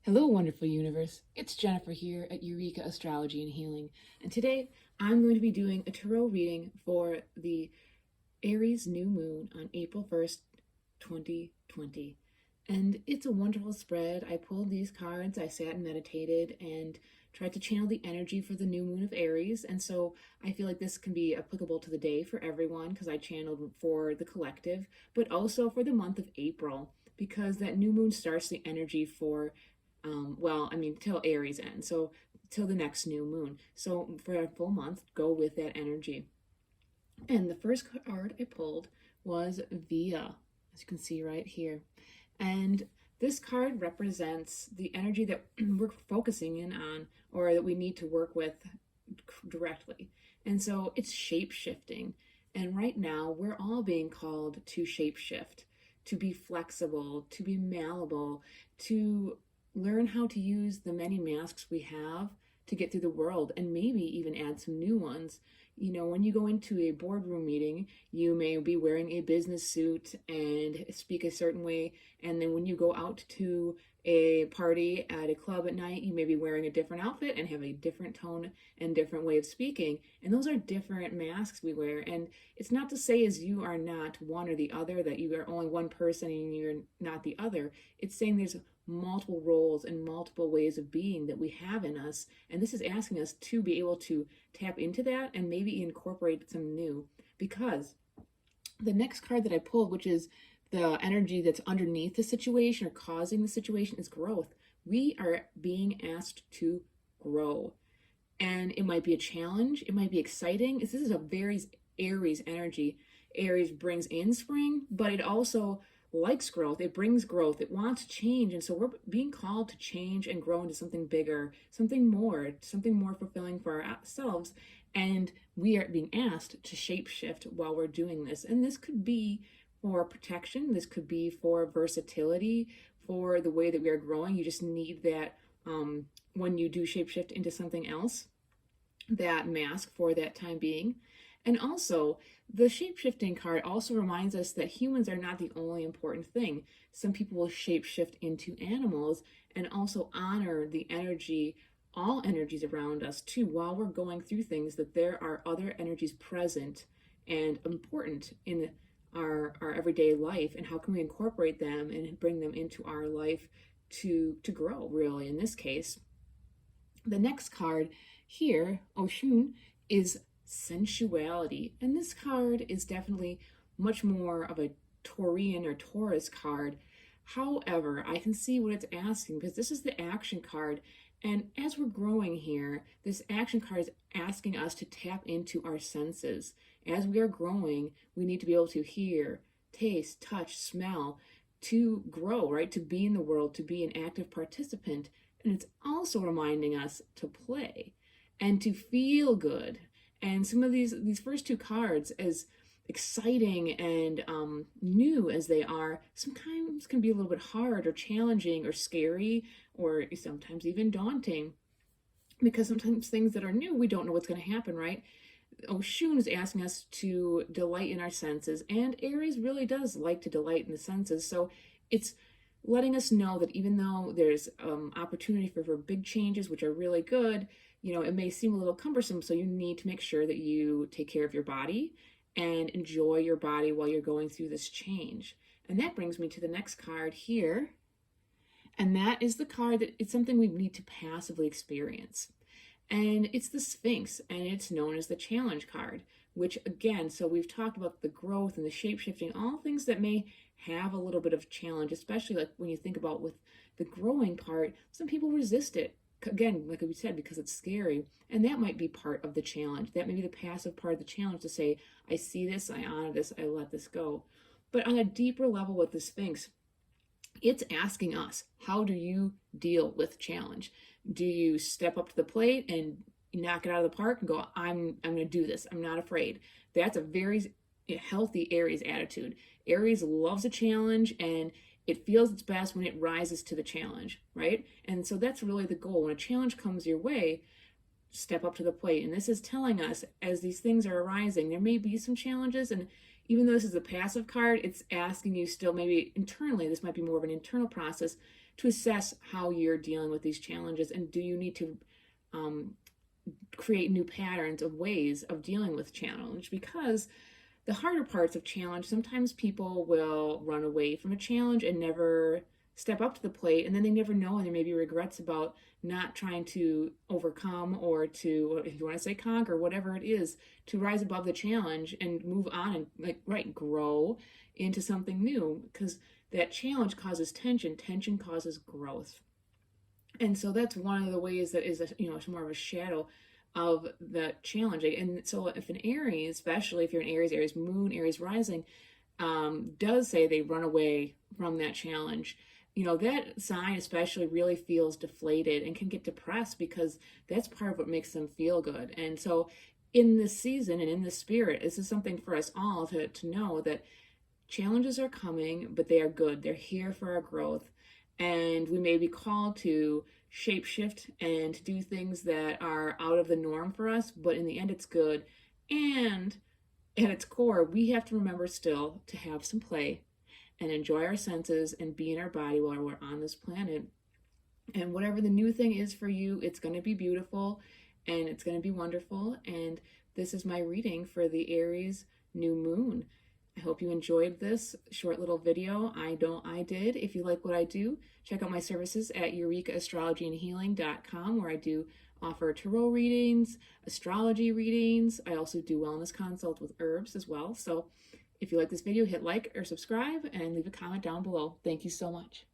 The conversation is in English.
Hello, wonderful universe. It's Jennifer here at Eureka Astrology and Healing, and today I'm going to be doing a tarot reading for the Aries new moon on April 1st, 2020. And it's a wonderful spread. I pulled these cards, I sat and meditated and tried to channel the energy for the new moon of Aries. And so I feel like this can be applicable to the day for everyone because I channeled for the collective, but also for the month of April because that new moon starts the energy for till Aries ends, so till the next new moon. So for a full month, go with that energy. And the first card I pulled was Via, as you can see right here. And this card represents the energy that we're focusing in on or that we need to work with directly. And so it's shape shifting. And right now, we're all being called to shape shift, to be flexible, to be malleable, to learn how to use the many masks we have to get through the world and maybe even add some new ones. You know, when you go into a boardroom meeting, you may be wearing a business suit and speak a certain way. And then when you go out to a party at a club at night, you may be wearing a different outfit and have a different tone and different way of speaking. And those are different masks we wear. And it's not to say as you are not one or the other, that you are only one person and you're not the other. It's saying there's multiple roles and multiple ways of being that we have in us. And this is asking us to be able to tap into that and maybe incorporate some new. Because the next card that I pulled, which is the energy that's underneath the situation or causing the situation, is growth. We are being asked to grow. And it might be a challenge. It might be exciting. This is a very Aries energy. Aries brings in spring, but it also likes growth. It brings growth. It wants change. And so we're being called to change and grow into something bigger, something more fulfilling for ourselves. And we are being asked to shape shift while we're doing this. And this could be for protection. This could be for versatility, for the way that we are growing. You just need that when you do shape shift into something else, that mask for that time being. And also, the shape-shifting card also reminds us that humans are not the only important thing. Some people will shape-shift into animals and also honor the energy, all energies around us too, while we're going through things, that there are other energies present and important in our everyday life, and how can we incorporate them and bring them into our life to grow, really, in this case. The next card here, Oshun, is sensuality. And this card is definitely much more of a Taurian or Taurus card. However, I can see what it's asking because this is the action card. And as we're growing here, this action card is asking us to tap into our senses. As we are growing, we need to be able to hear, taste, touch, smell to grow, right? To be in the world, to be an active participant. And it's also reminding us to play and to feel good. And some of these first two cards, as exciting and new as they are, sometimes can be a little bit hard or challenging or scary or sometimes even daunting, because sometimes things that are new, we don't know what's going to happen, right? Oshun is asking us to delight in our senses, and Aries really does like to delight in the senses. So it's letting us know that even though there's opportunity for big changes, which are really good, you know, it may seem a little cumbersome, so you need to make sure that you take care of your body and enjoy your body while you're going through this change. And that brings me to the next card here. And that is the card that it's something we need to passively experience. And it's the Sphinx, and it's known as the challenge card, which again, so we've talked about the growth and the shape-shifting, all things that may have a little bit of challenge, especially like when you think about with the growing part, some people resist it. Again, like we said, because it's scary. And that might be part of the challenge. That may be the passive part of the challenge, to say, I see this, I honor this, I let this go. But on a deeper level with the Sphinx, it's asking us, how do you deal with challenge? Do you step up to the plate and knock it out of the park and go, I'm going to do this, I'm not afraid? That's a very healthy Aries attitude. Aries loves a challenge, and it feels its best when it rises to the challenge, right? And so that's really the goal. When a challenge comes your way, step up to the plate. And this is telling us, as these things are arising, there may be some challenges, and even though this is a passive card, it's asking you still, maybe internally, this might be more of an internal process, to assess how you're dealing with these challenges, and do you need to um, create new patterns of ways of dealing with challenge. Because the harder parts of challenge, sometimes people will run away from a challenge and never step up to the plate, and then they never know, and there may be regrets about not trying to overcome, or to, if you want to say conquer, whatever it is, to rise above the challenge and move on and, like, right, grow into something new. Because that challenge causes tension, tension causes growth. And so that's one of the ways that is, it's more of a shadow of the challenge. And so if an Aries, especially if you're an Aries, Aries moon, Aries rising, does say they run away from that challenge, that sign especially really feels deflated and can get depressed, because that's part of what makes them feel good. And so in this season and in this spirit, this is something for us all to know that challenges are coming, but they are good. They're here for our growth. And we may be called to shapeshift and do things that are out of the norm for us, but in the end, it's good. And at its core, we have to remember still to have some play and enjoy our senses and be in our body while we're on this planet. And whatever the new thing is for you, it's going to be beautiful and it's going to be wonderful. And this is my reading for the Aries new moon. I hope you enjoyed this short little video. I know I did. If you like what I do, check out my services at EurekaAstrologyandHealing.com, where I do offer tarot readings, astrology readings. I also do wellness consults with herbs as well. So if you like this video, hit like or subscribe and leave a comment down below. Thank you so much.